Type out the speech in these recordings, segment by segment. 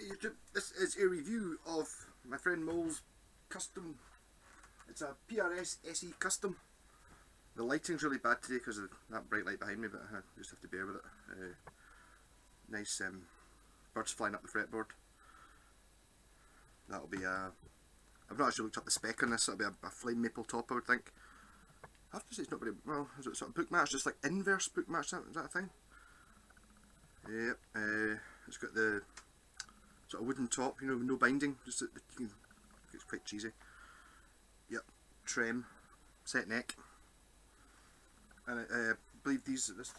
YouTube, this is a review of my friend Mole's custom. It's a PRS SE Custom. The lighting's really bad today because of that bright light behind me, but I just have to bear with it. Nice birds flying up the fretboard. That'll be a... I've not actually looked up the spec on this. It'll be a flame maple top, I would think. I have to say it's not very well. Is it sort of book match? Just like inverse book match? Is that a thing? Yep. It's got the sort of wooden top, you know, no binding. Just it's quite cheesy. Yep. Trem, set neck, and I believe this is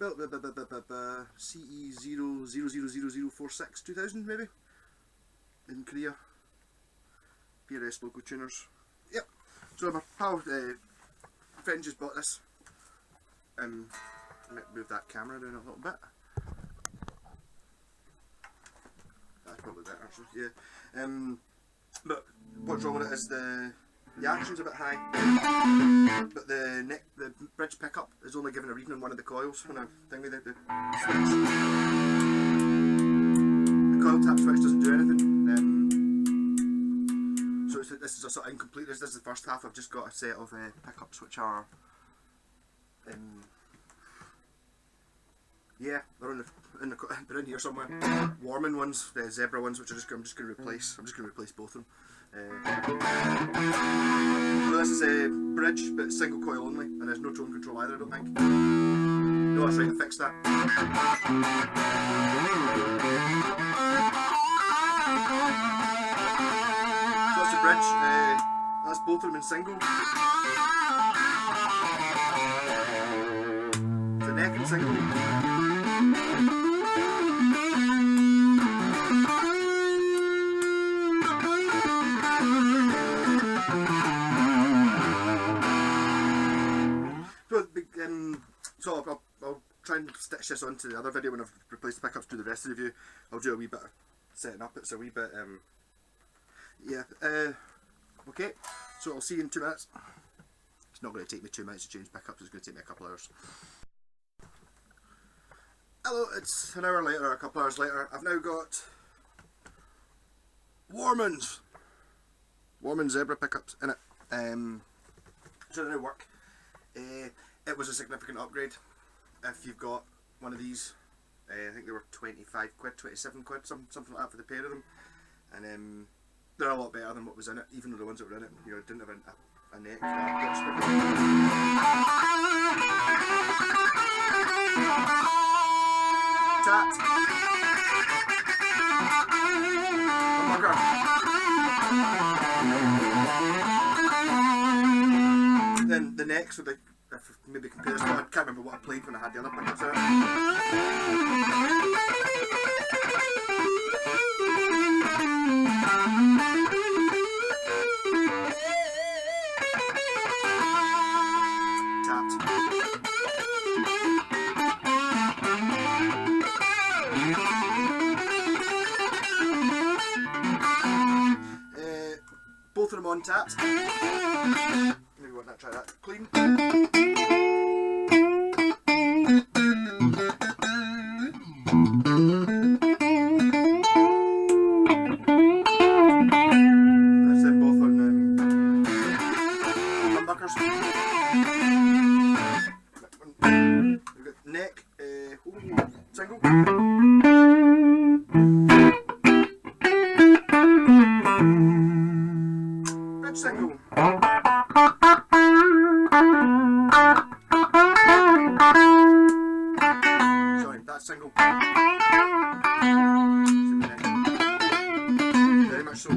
CE0000046 2000 maybe in Korea. PRS local tuners. Yep. So my pal friend just bought this. I might move that camera down a little bit. That's probably better actually. Yeah. But what's wrong with it is the action's a bit high, but the bridge pickup is only given a reading on one of the coils when I thing with the switch. The coil tap switch doesn't do anything. So this is a sort of incomplete. This is the first half. I've just got a set of pickups which are yeah, they're in here somewhere. Warman ones, the zebra ones, which I'm just going to replace. I'm just going to replace both of them. So this is a bridge, but it's single coil only, and there's no tone control either, I don't think. No, that's right, I fixed that. So that's the bridge. That's both of them in single. The neck in single. So I'll try and stitch this onto the other video when I've replaced the pickups to the rest of the review. I'll do a wee bit of setting up. It's a wee bit, yeah. Okay, so I'll see you in 2 minutes. It's not going to take me 2 minutes to change pickups, it's going to take me a couple hours. Hello, it's an hour later, a couple hours later. I've now got Warman zebra pickups in it. So they now work. It was a significant upgrade. If you've got one of these, I think they were 25 quid, 27 quid, something like that for the pair of them. And they're a lot better than what was in it, even though the ones that were in it, you know, didn't have a neck. Tat. Then the necks with the, if maybe compare this to, I can't remember what I played when I had the other pickups out. Both of them on tapped. Maybe want to try that. Clean. That's them both on humbuckers. We've got neck, single. Single. Sorry, that's single. Very much so. So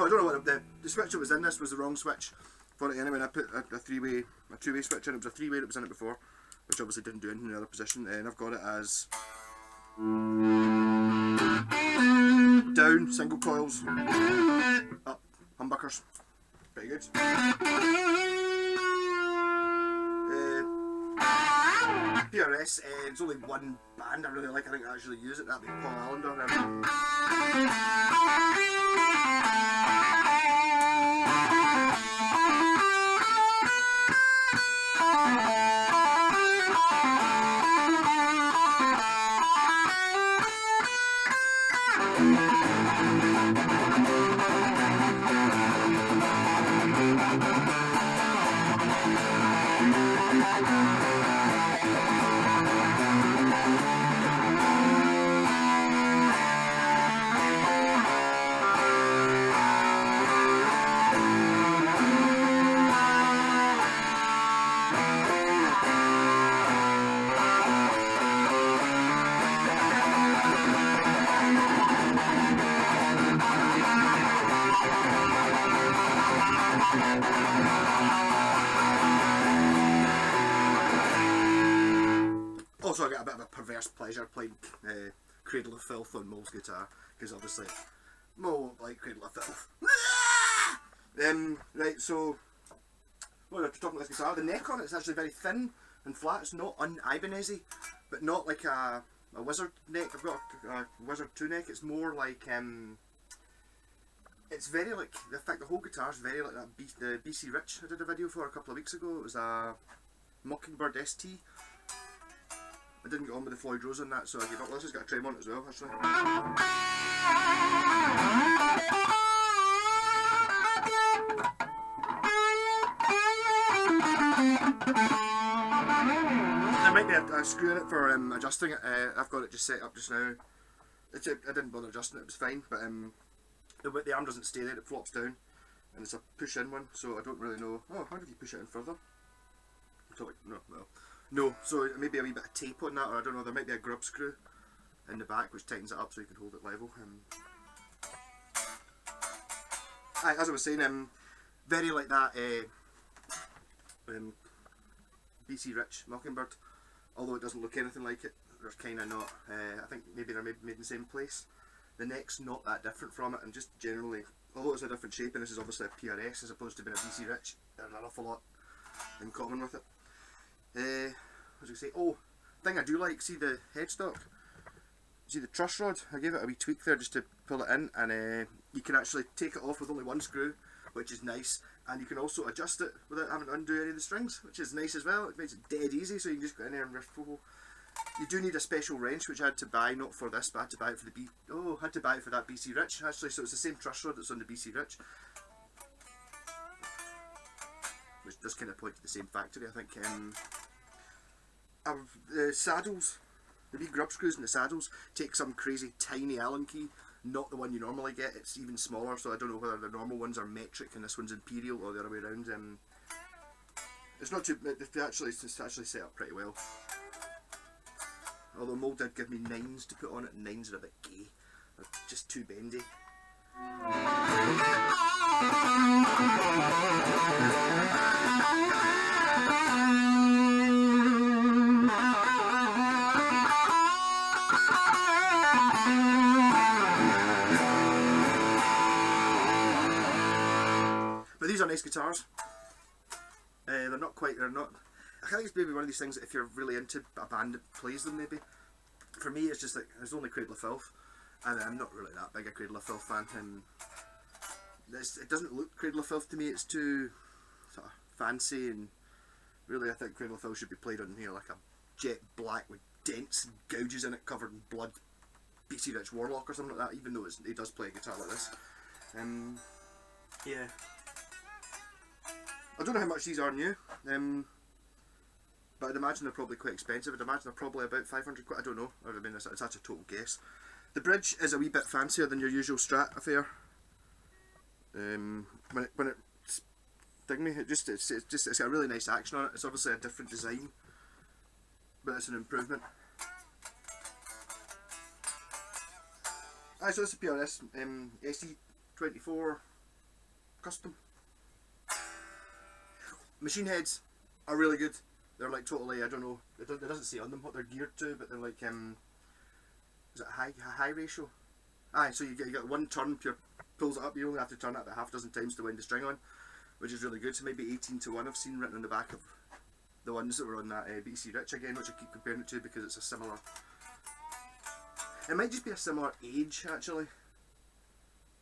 I don't know what the switch that was in this was the wrong switch for it anyway, and I put a two-way switch in. It was a three-way that was in it before, which obviously didn't do anything in the other position, and I've got it as down, single coils, up, humbuckers. Pretty good. PRS, there's only one band I really like, I think I actually use it, that'd be Paul Allender. Also, I get a bit of a perverse pleasure playing Cradle of Filth on Mole's guitar, because obviously Mole won't like Cradle of Filth. Right, so well, talking about this guitar, the neck on it is actually very thin and flat. It's not un-Ibanez-y, but not like a Wizard neck. I've got a Wizard 2 neck. It's more like it's very like, in fact the whole guitar is very like that the BC Rich I did a video for a couple of weeks ago. It was a Mockingbird ST. I didn't get on with the Floyd Rose on that, so I gave up. Well, this has got a trem on it as well, actually. There might be a screw in it for adjusting it. I've got it just set up just now. I didn't bother adjusting it, it was fine, but the arm doesn't stay there, it flops down. And it's a push-in one, so I don't really know. Oh, how did you push it in further? No, well. No, so maybe a wee bit of tape on that, or I don't know, there might be a grub screw in the back which tightens it up so you can hold it level. As I was saying, very like that BC Rich Mockingbird, although it doesn't look anything like it. There's kind of not, I think maybe they're made in the same place. The neck's not that different from it, and just generally, although it's a different shape, and this is obviously a PRS as opposed to being a BC Rich, there's an awful lot in common with it. What was I say? Oh, thing I do like, see the headstock? See the truss rod? I gave it a wee tweak there just to pull it in, and you can actually take it off with only one screw, which is nice, and you can also adjust it without having to undo any of the strings, which is nice as well. It makes it dead easy, so you can just go in there and riff. You do need a special wrench, which I had to buy, not for this, but I had to buy it for the had to buy it for that BC Rich actually, so it's the same truss rod that's on the BC Rich. Which does kind of point to the same factory, I think. The saddles, the wee grub screws in the saddles, take some crazy tiny Allen key, not the one you normally get, it's even smaller, so I don't know whether the normal ones are metric and this one's imperial or the other way around. It's not too, it's actually set up pretty well. Although Mole did give me 9s to put on it, and 9s are a bit gay, they're just too bendy. But these are nice guitars. They're not. I think it's maybe one of these things that if you're really into a band that plays them, maybe. For me, it's just like, there's only Cradle of Filth, and I'm not really that big a Cradle of Filth fan. It doesn't look Cradle of Filth to me. It's too sort of fancy, and really, I think Cradle of Filth should be played on here like a jet black with dents and gouges in it, covered in blood, BC Rich Warlock or something like that. Even though he does play a guitar like this. Yeah. I don't know how much these are new, but I'd imagine they're probably quite expensive. I'd imagine they're probably about 500 quid, I don't know, I mean that's a total guess. The bridge is a wee bit fancier than your usual Strat affair. When it's it's got a really nice action on it. It's obviously a different design, but it's an improvement. So this is PRS SE Custom. Machine heads are really good. They're like totally, I don't know, it doesn't say on them what they're geared to, but they're like, is it a high ratio? So you get one turn, pulls it up, you only have to turn it about half a dozen times to wind the string on, which is really good. So maybe 18 to 1 I've seen written on the back of the ones that were on that BC Rich again, which I keep comparing it to because it's a similar. It might just be a similar age actually.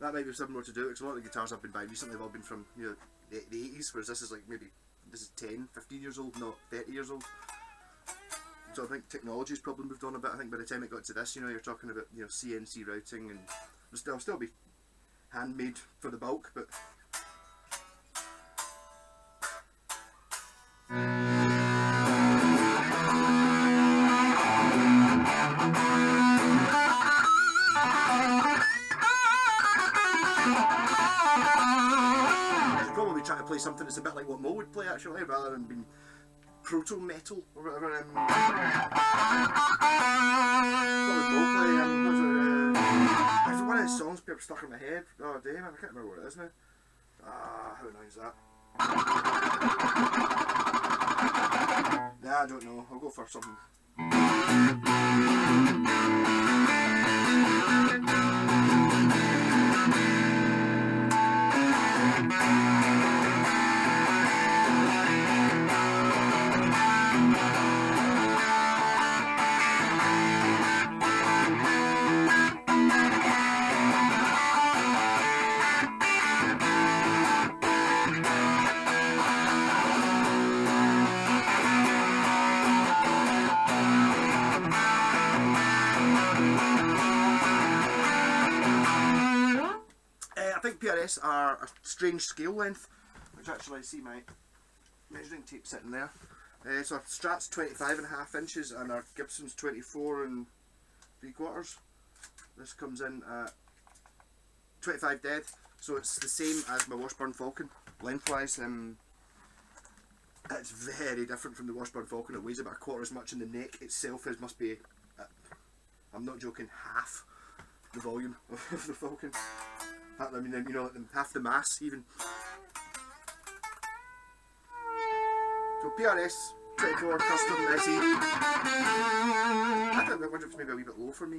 That might be something more to do because a lot of the guitars I've been buying recently have all been from, you know, the 80s, whereas this is like maybe this is 10, 15 years old, not 30 years old. So I think technology's probably moved on a bit. I think by the time it got to this, you know, you're talking about, you know, CNC routing, and it'll still be handmade for the bulk, but I should probably try to play something that's a bit like what Mo would play actually, rather than being proto metal or whatever. What would Mo play? There's one of his songs kept stuck in my head. Oh damn, I can't remember what it is now. Ah, how annoying is that? Nah, I don't know. I'll go for something. I think PRS are a strange scale length, which actually I see my measuring tape sitting there. So our Strat's 25.5 inches and our Gibson's 24 3/4. This comes in at 25 dead, so it's the same as my Washburn Falcon lengthwise. It's very different from the Washburn Falcon. It weighs about a quarter as much, and the neck itself must be, I'm not joking, half the volume of the Falcon. I mean, you know, half the mass even. So PRS 24 Custom SE. I wonder if it's maybe a wee bit low for me.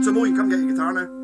So Mo, you can come get your guitar now.